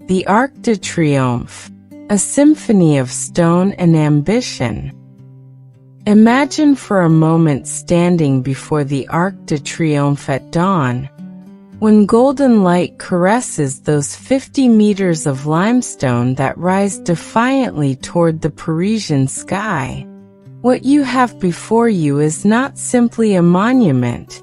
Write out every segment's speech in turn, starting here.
the Arc de Triomphe, a symphony of stone and ambition. Imagine for a moment standing before the Arc de Triomphe at dawn, when golden light caresses those 50 meters of limestone that rise defiantly toward the Parisian sky. What you have before you is not simply a monument.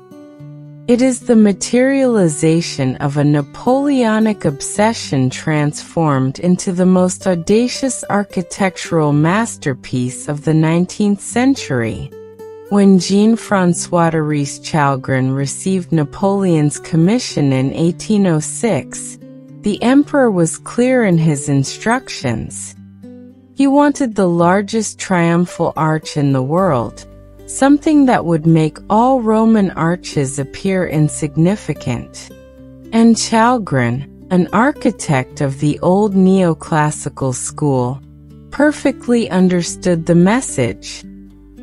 It is the materialization of a Napoleonic obsession transformed into the most audacious architectural masterpiece of the 19th century. When Jean-François Chalgrin received Napoleon's commission in 1806, the emperor was clear in his instructions. He wanted the largest triumphal arch in the world, something that would make all Roman arches appear insignificant. And Chalgrin, an architect of the old neoclassical school, perfectly understood the message.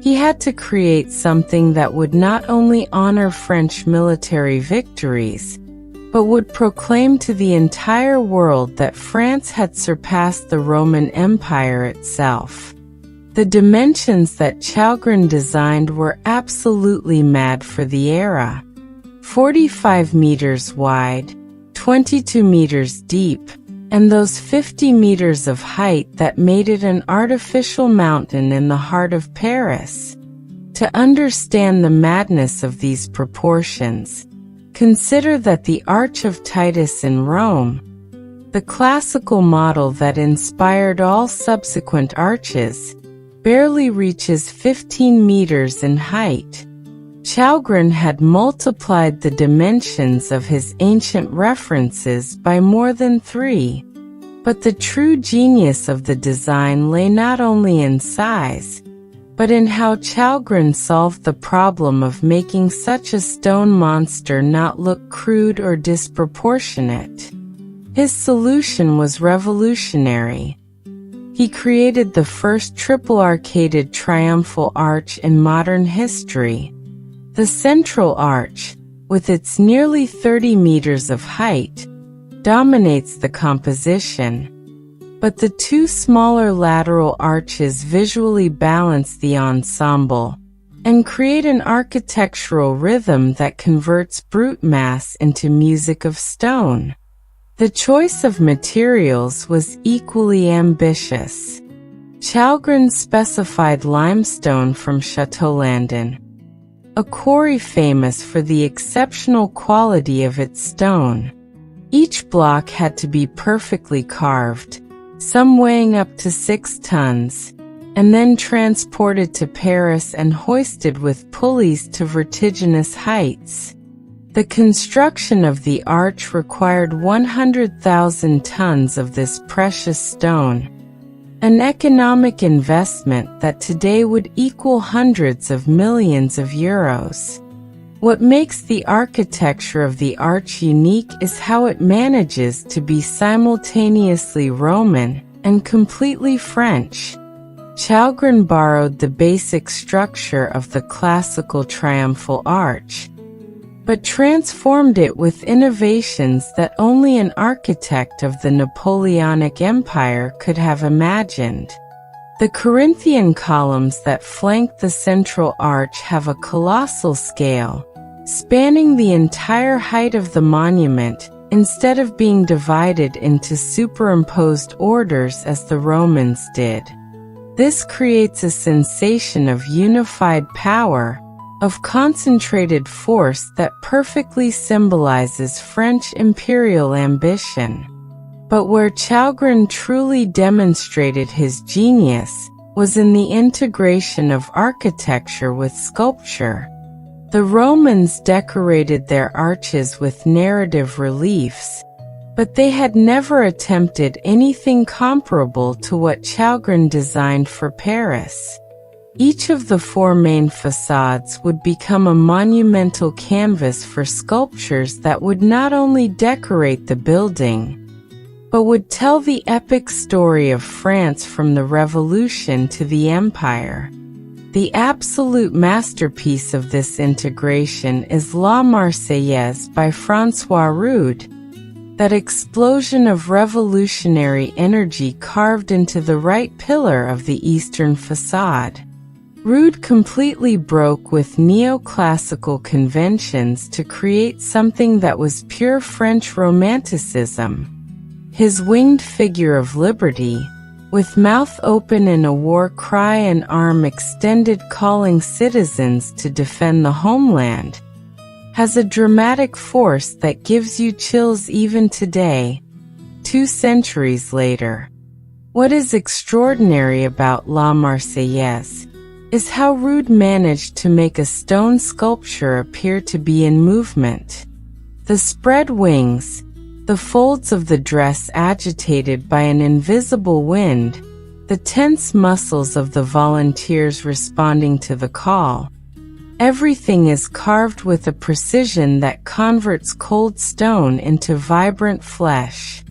He had to create something that would not only honor French military victories, but would proclaim to the entire world that France had surpassed the Roman Empire itself. The dimensions that Chalgrin designed were absolutely mad for the era. 45 meters wide, 22 meters deep, and those 50 meters of height that made it an artificial mountain in the heart of Paris. To understand the madness of these proportions, consider that the Arch of Titus in Rome, the classical model that inspired all subsequent arches, barely reaches 15 meters in height. Chalgrin had multiplied the dimensions of his ancient references by more than 3. But the true genius of the design lay not only in size, but in how Chalgrin solved the problem of making such a stone monster not look crude or disproportionate. His solution was revolutionary. He created the first triple-arcaded triumphal arch in modern history. The central arch, with its nearly 30 meters of height, dominates the composition. But the two smaller lateral arches visually balance the ensemble and create an architectural rhythm that converts brute mass into music of stone. The choice of materials was equally ambitious. Chalgrin specified limestone from Chateau-Landon, a quarry famous for the exceptional quality of its stone. Each block had to be perfectly carved, some weighing up to 6 tons, and then transported to Paris and hoisted with pulleys to vertiginous heights. The construction of the arch required 100,000 tons of this precious stone, an economic investment that today would equal hundreds of millions of euros. What makes the architecture of the arch unique is how it manages to be simultaneously Roman and completely French. Chalgrin borrowed the basic structure of the classical triumphal arch, but transformed it with innovations that only an architect of the Napoleonic Empire could have imagined. The Corinthian columns that flank the central arch have a colossal scale, spanning the entire height of the monument, instead of being divided into superimposed orders as the Romans did. This creates a sensation of unified power, of concentrated force that perfectly symbolizes French imperial ambition. But where Chalgrin truly demonstrated his genius was in the integration of architecture with sculpture. The Romans decorated their arches with narrative reliefs, but they had never attempted anything comparable to what Chalgrin designed for Paris. Each of the 4 main facades would become a monumental canvas for sculptures that would not only decorate the building, but would tell the epic story of France from the Revolution to the Empire. The absolute masterpiece of this integration is La Marseillaise by François Rude. that explosion of revolutionary energy carved into the right pillar of the eastern facade. Rude completely broke with neoclassical conventions to create something that was pure French Romanticism. His winged figure of liberty, with mouth open in a war cry and arm extended calling citizens to defend the homeland, has a dramatic force that gives you chills even today, 2 centuries later. What is extraordinary about La Marseillaise is how Rude managed to make a stone sculpture appear to be in movement. The spread wings, the folds of the dress agitated by an invisible wind, the tense muscles of the volunteers responding to the call. Everything is carved with a precision that converts cold stone into vibrant flesh.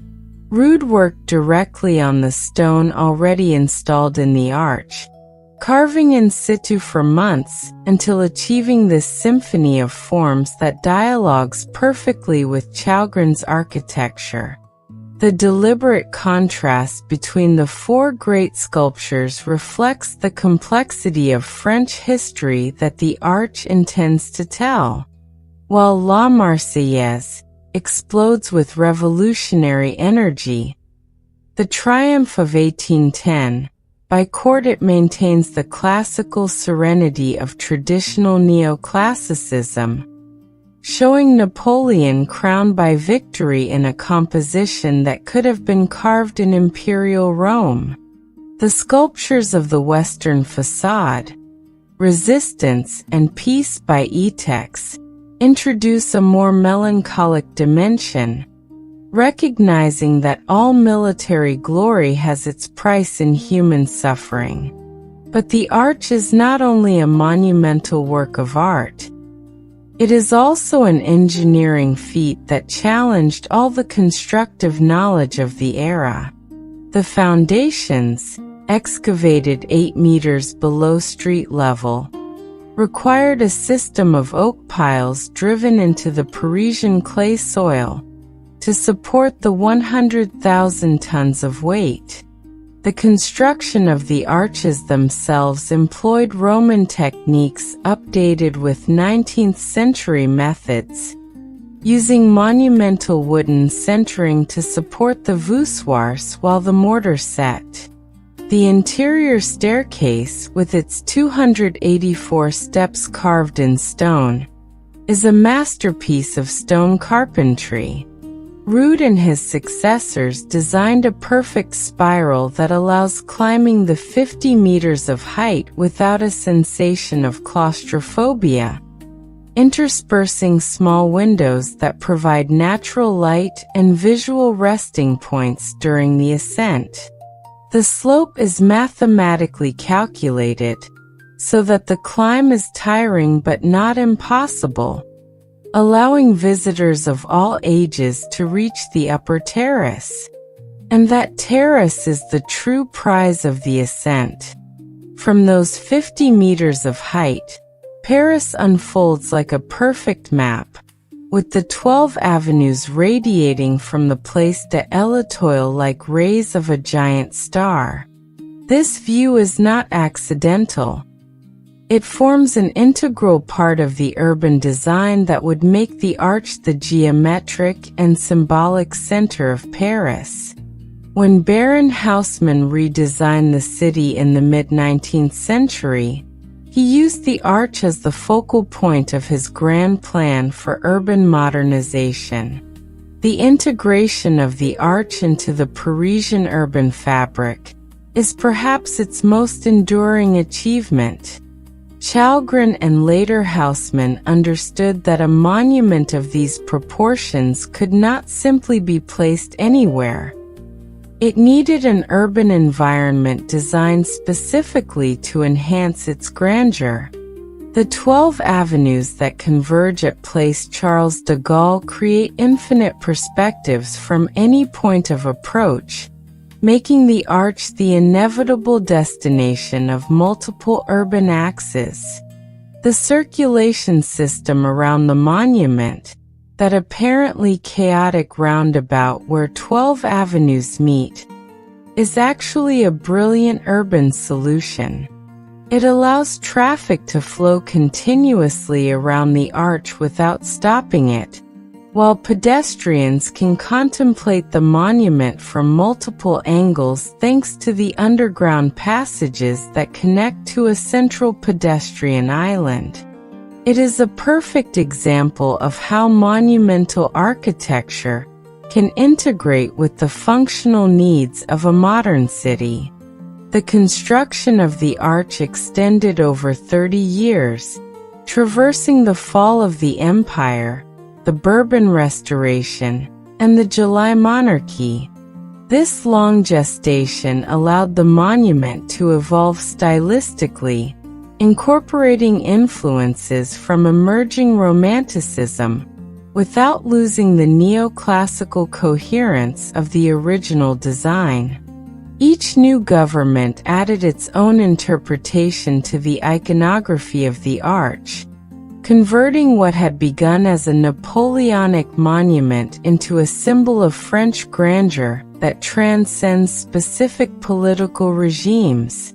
Rude worked directly on the stone already installed in the arch, carving in situ for months until achieving this symphony of forms that dialogues perfectly with Chalgrin's architecture. The deliberate contrast between the 4 great sculptures reflects the complexity of French history that the arch intends to tell. While La Marseillaise explodes with revolutionary energy, the Triomphe of 1810, by court it maintains the classical serenity of traditional neoclassicism, showing Napoleon crowned by victory in a composition that could have been carved in imperial Rome. The sculptures of the western facade, Resistance and Peace by Etex, introduce a more melancholic dimension, recognizing that all military glory has its price in human suffering. But the arch is not only a monumental work of art, it is also an engineering feat that challenged all the constructive knowledge of the era. The foundations, excavated 8 meters below street level, required a system of oak piles driven into the Parisian clay soil to support the 100,000 tons of weight. The construction of the arches themselves employed Roman techniques updated with 19th-century methods, using monumental wooden centering to support the voussoirs while the mortar set. The interior staircase, with its 284 steps carved in stone, is a masterpiece of stone carpentry. Rude and his successors designed a perfect spiral that allows climbing the 50 meters of height without a sensation of claustrophobia, interspersing small windows that provide natural light and visual resting points during the ascent. The slope is mathematically calculated, so that the climb is tiring but not impossible, allowing visitors of all ages to reach the upper terrace. And that terrace is the true prize of the ascent. From those 50 meters of height, Paris unfolds like a perfect map, with the 12 avenues radiating from the Place de l'Étoile like rays of a giant star. This view is not accidental. It forms an integral part of the urban design that would make the arch the geometric and symbolic center of Paris. When Baron Haussmann redesigned the city in the mid-19th century, he used the arch as the focal point of his grand plan for urban modernization. The integration of the arch into the Parisian urban fabric is perhaps its most enduring achievement. Chalgrin and later Haussmann understood that a monument of these proportions could not simply be placed anywhere. It needed an urban environment designed specifically to enhance its grandeur. The 12 avenues that converge at Place Charles de Gaulle create infinite perspectives from any point of approach, making the arch the inevitable destination of multiple urban axes. The circulation system around the monument, that apparently chaotic roundabout where 12 avenues meet, is actually a brilliant urban solution. It allows traffic to flow continuously around the arch without stopping it, while pedestrians can contemplate the monument from multiple angles thanks to the underground passages that connect to a central pedestrian island. It is a perfect example of how monumental architecture can integrate with the functional needs of a modern city. The construction of the arch extended over 30 years, traversing the fall of the empire, the Bourbon Restoration, and the July Monarchy. This long gestation allowed the monument to evolve stylistically, incorporating influences from emerging Romanticism, without losing the neoclassical coherence of the original design. Each new government added its own interpretation to the iconography of the arch, converting what had begun as a Napoleonic monument into a symbol of French grandeur that transcends specific political regimes.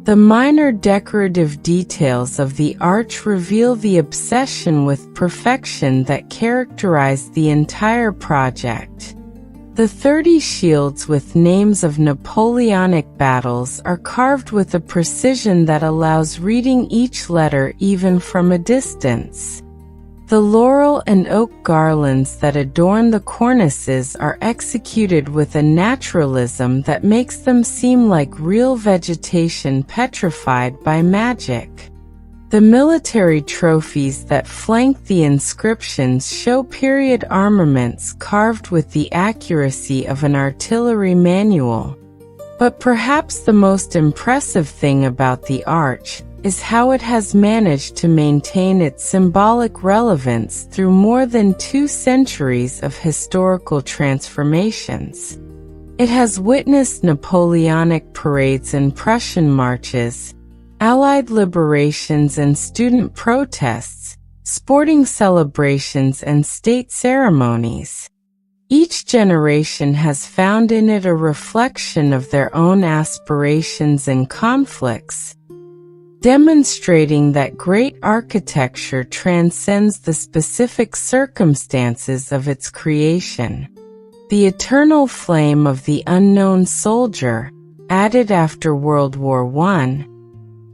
The minor decorative details of the arch reveal the obsession with perfection that characterized the entire project. The 30 shields with names of Napoleonic battles are carved with a precision that allows reading each letter even from a distance. The laurel and oak garlands that adorn the cornices are executed with a naturalism that makes them seem like real vegetation petrified by magic. The military trophies that flank the inscriptions show period armaments carved with the accuracy of an artillery manual. But perhaps the most impressive thing about the arch is how it has managed to maintain its symbolic relevance through more than 2 centuries of historical transformations. It has witnessed Napoleonic parades and Prussian marches, Allied liberations and student protests, sporting celebrations and state ceremonies. Each generation has found in it a reflection of their own aspirations and conflicts, demonstrating that great architecture transcends the specific circumstances of its creation. The eternal flame of the unknown soldier, added after World War I,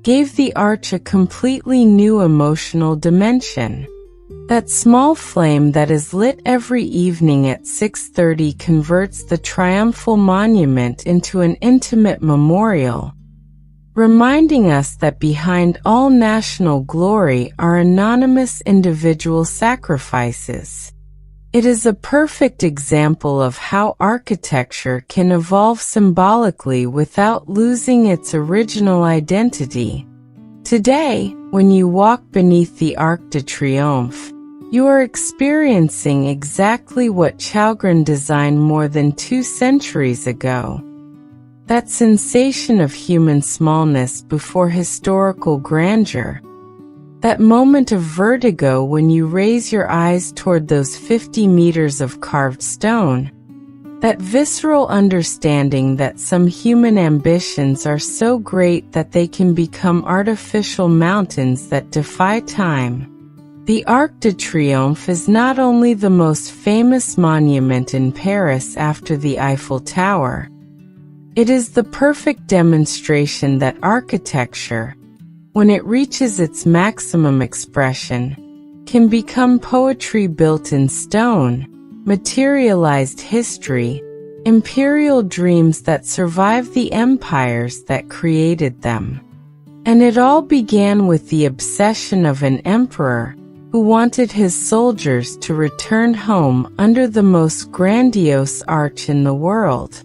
gave the arch a completely new emotional dimension. That small flame that is lit every evening at 6:30 converts the triumphal monument into an intimate memorial, reminding us that behind all national glory are anonymous individual sacrifices. It is a perfect example of how architecture can evolve symbolically without losing its original identity. Today, when you walk beneath the Arc de Triomphe, you are experiencing exactly what Chalgrin designed more than 2 centuries ago. That sensation of human smallness before historical grandeur. That moment of vertigo when you raise your eyes toward those 50 meters of carved stone. That visceral understanding that some human ambitions are so great that they can become artificial mountains that defy time. The Arc de Triomphe is not only the most famous monument in Paris after the Eiffel Tower. It is the perfect demonstration that architecture, when it reaches its maximum expression, can become poetry built in stone, materialized history, imperial dreams that survive the empires that created them. And it all began with the obsession of an emperor who wanted his soldiers to return home under the most grandiose arch in the world.